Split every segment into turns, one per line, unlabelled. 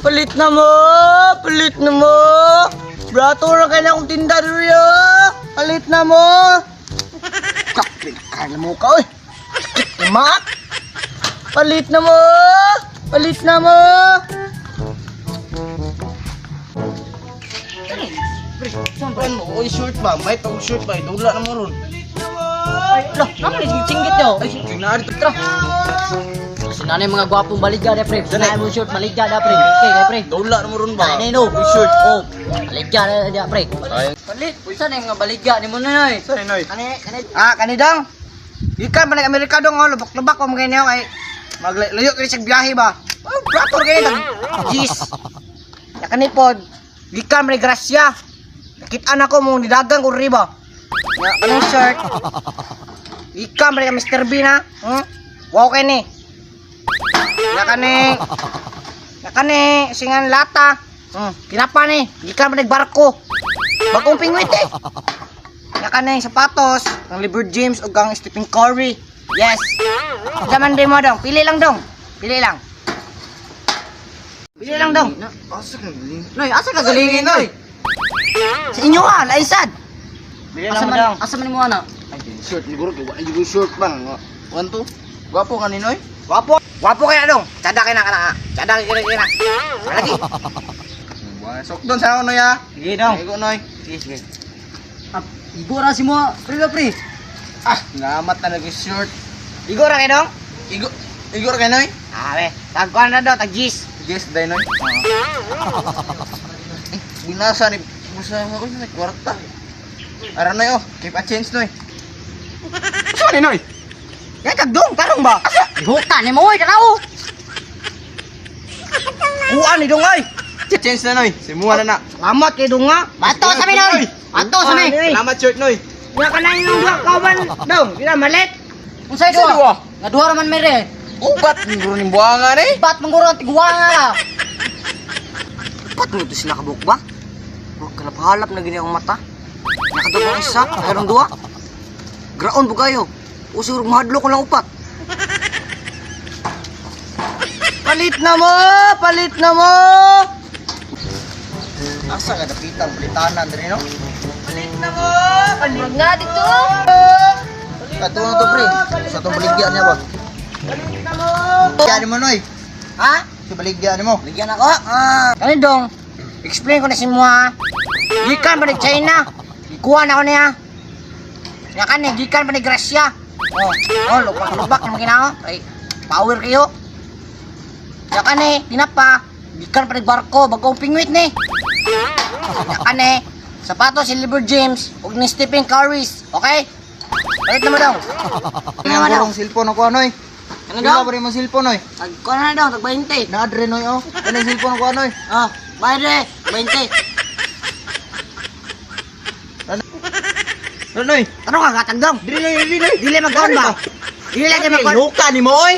Palit na mo! Palit na mo! Brato na kayo na akong tinda dito! Palit na mo! Kaklik ka na mo ka, oy! Sakit imak! Palit na mo! Palit na mo!
Saan mo? Oy, short ba? May tong short ba? Dula na mo ron.
Ay, loh, naman yung singgit nyo!
Ay, ginari to. Tra.
Kasi nanay mga gwapong baligya na, pre. Sanay mo short, baligya na, pre. Okay, pre.
Dula na mo ron ba?
Ay, no.
Oy, short.
Oh, baligya na, pre.
Ay.
Palit! Saan yung mga baligya ni mo na, oy?
Saan inoy?
Kani dong. Ikan balik Amerika dong, oh, lubak-lubak ko mga ganyan kay maglayo kayo sa biyahe ba? Oh, proper kayo dong. Jeez. Ya kani pod. Ikan balik grasya. Nakita na ko mong nidagang ko riba. Ya kanang shirt. Ikan balik Mr. Bean ha. Wow kay ni. Ya kani singan lata. Kinapa ni. Ikan balik barko. Bagong pingwit eh. Yakan na yung sapatos, ang Liber James o kang Stephen Curry. Yes. Zaman din mo dong. Pili lang dong. Pili lang. Pili lang dong.
Asa ka galing?
Noy, asa ka galingin, Noy? Sa inyo ha, laisad. Pili lang mo dong. Asa man mo ana?
Ay, short ni guro. Wala yung short bang. Wan to? Gwapo ka ni Noy?
Wapo. Wapo kaya dong. Cada kina kana. Cada kina. Lagi.
Sok doon sa ako Noy ha.
Sige dong.
Igo Noy.
Sige. Igo ra si mo, pre la pre.
Ah, namat na nag-short.
Igo ra kay dong.
Igo ra kay Noy?
Awe, tagkuan na daw, tag-gis.
Yes, day Noy. Binasa ni busa ko ni kwarta. Ara Noy oh, keep a change Noy. Saan ni Noy?
Kaya kagdong, tarong ba? Ihuta ni mo, kanaw. Kuan ni dong ay.
Change na Noy. Simuha na na.
Salamat kay dong nga. Bato sa mi dong. Bato sa mi.
Salamat short Noy.
Ya kana yung dua kawan dong, kita malit. Unsay
Sa
dua?
dua?
Nga dua ra man mere.
Ubat ni guro ni buanga ni.
Bat mangguro tiguang nga. Pat mo to sila kabuk ba? Oh, kalap-halap na gini akong mata. Nakadugong isa, mayroong dua. Graon po kayo. Usur mahadlo ko lang upat. Palit na mo! Palit na mo!
Asa ka dapitan balitanan diri no?
Palit na mo! Palit nga dito!
Katuon to pre. Sa tong baligyan niya ba?
Palit na mo!
Baligyan mo Noy.
Ha?
Sa baligyan mo.
Bigyan ako. Kani dong, explain ko na si mo ha. Gikan pa ni China. Ikuha na ako niya. Nga kani, gikan pa ni Gracia. Lupak-lupak naman kinao. Ay, power kayo. Nga kani, tinapa. Gikan pa ni barko, bagong pingwit ni. Nga kani, sapatos si Liber James, ug ni Stephen Curry. Okay? Palit na mo daw.
Ang gurong cellphone ako Noy.
Ano
Wala
daw?
pa rin mo cellphone Noy.
Kuha na daw, tag 20.
Naadre Noy oh. Ano yung cellphone ko Noy?
Bayad 20.
Ano Noy?
Ano ka gatag dong? Dili magkaon ba? Dili lagi magkaon.
Luka ni mo oy.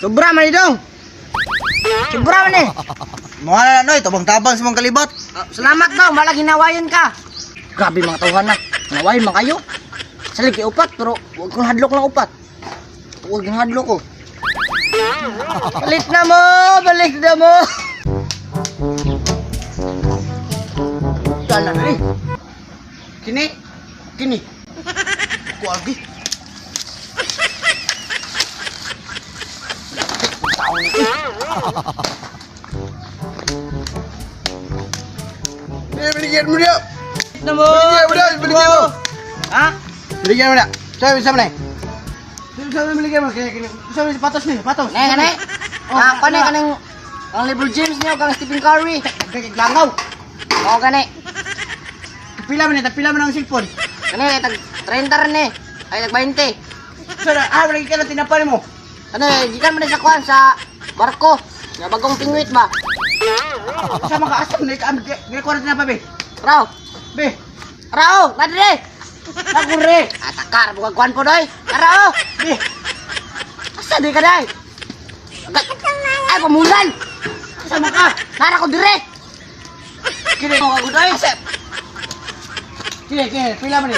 Sobra man dong. Sobra man eh.
Mga na Noy, tabang-tabang sa mga kalibat.
Salamat daw, malang hinawayan ka. Grabe mga tauhan na. Hinawayan man kayo. Salig kay upat, pero huwag kong hadlok lang upat. Huwag kong hadlok ko. Balik na mo! Balik na mo! Dala na eh. Kini.
Ako agi.
Tao ni eh.
Binigyan mo dia.
Na mo!
Binigyan mo.
Ha?
Binigyan mo dia. Sabi sa mana? Sabi binigyan mo kaya kini. Sabi sapatos ni, sapatos.
Kani. Kanang ang Liber James niyo, kang Stephen Curry.
Langaw.
Oo, kani.
Pila man ang cellphone.
Kani, tag 30 rin eh. Ay, tag 20.
Sana lagi ka na tinapal mo.
Ano eh, gikan mo na sa kwan sa barko. Nga bagong pingwit ba?
Sa mga asam na ikaamig. Ginagawa natin na pa be.
Raw!
Be.
Raw! Nadre!
Nagure.
Atakar, bukan kwan po doy! Raw!
Be.
Asa di ka day? Ay, pamulan!
Sama ka.
Nara ko dire!
Kini mo ka guday. Kini, pila man ni.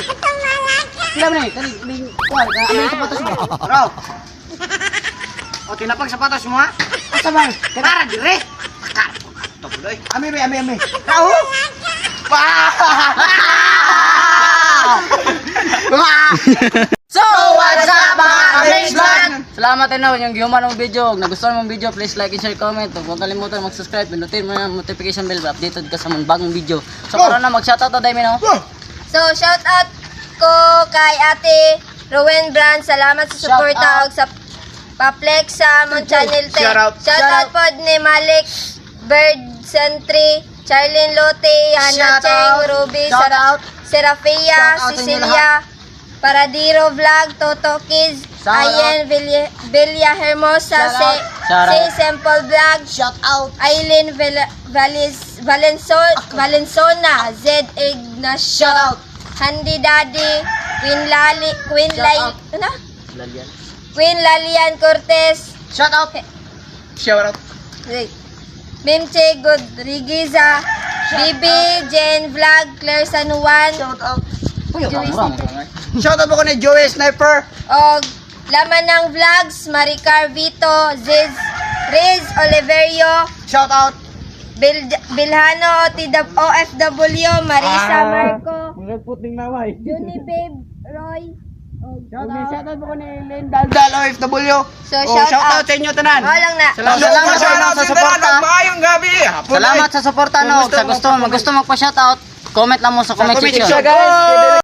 Pila man ni. Kani kuan, ambil sapatos mo.
Raw! O, tinapag sapatos mo ha? Asa man? Tara dire.
Tuloy. Ami.
Tao. So, what's up mga ka-Vlog?
Salamat din yung gihuman ng video. Kung nagustuhan mong video, please like and share, comment. Huwag kalimutan mag-subscribe. Pinutin mo yung notification bell. Updated ka sa mga bagong video. So, karon na mag-shoutout na dahil no?
So, shout out ko kay Ate Rowen Brand. Salamat sa suporta og sa Paplex sa among channel te. Shout out po ni Malik Bird Sentry, Charlene Lote, Hannah
Shout
Cheng,
out.
Ruby,
Shout out.
Serafia,
Shout out sa inyo
Cecilia, Paradiro Vlog, Toto Kids,
Shout
Ayen Villa Hermosa,
Shout out.
Shout
Si
out.
Simple Vlog,
Shout out.
Aileen Valensona, Z Ignacio,
Shout out.
Handy Daddy, Queen
Shout out.
Lalian Cortez,
Shout out.
Shout out.
Mimche Godrigueza, Bibi Jen Vlog, Claire San Juan,
Shout out.
Uy, murang.
Shout out po ko ni Joey Sniper.
og Laman ng Vlogs, Maricar Vito, Riz Oliverio,
Shout out.
Bilhano OFW, Marisa Marco,
Nagputing naway.
Juni Babe Roy,
Shout out po ko ni Lindal OFW.
So, shout out.
sa inyo tanan.
Walang na.
Salamat sa suporta.
Maayong gabi.
Salamat sa suporta no. Sa gusto magpa-shoutout, comment lang mo sa comment section.
guys.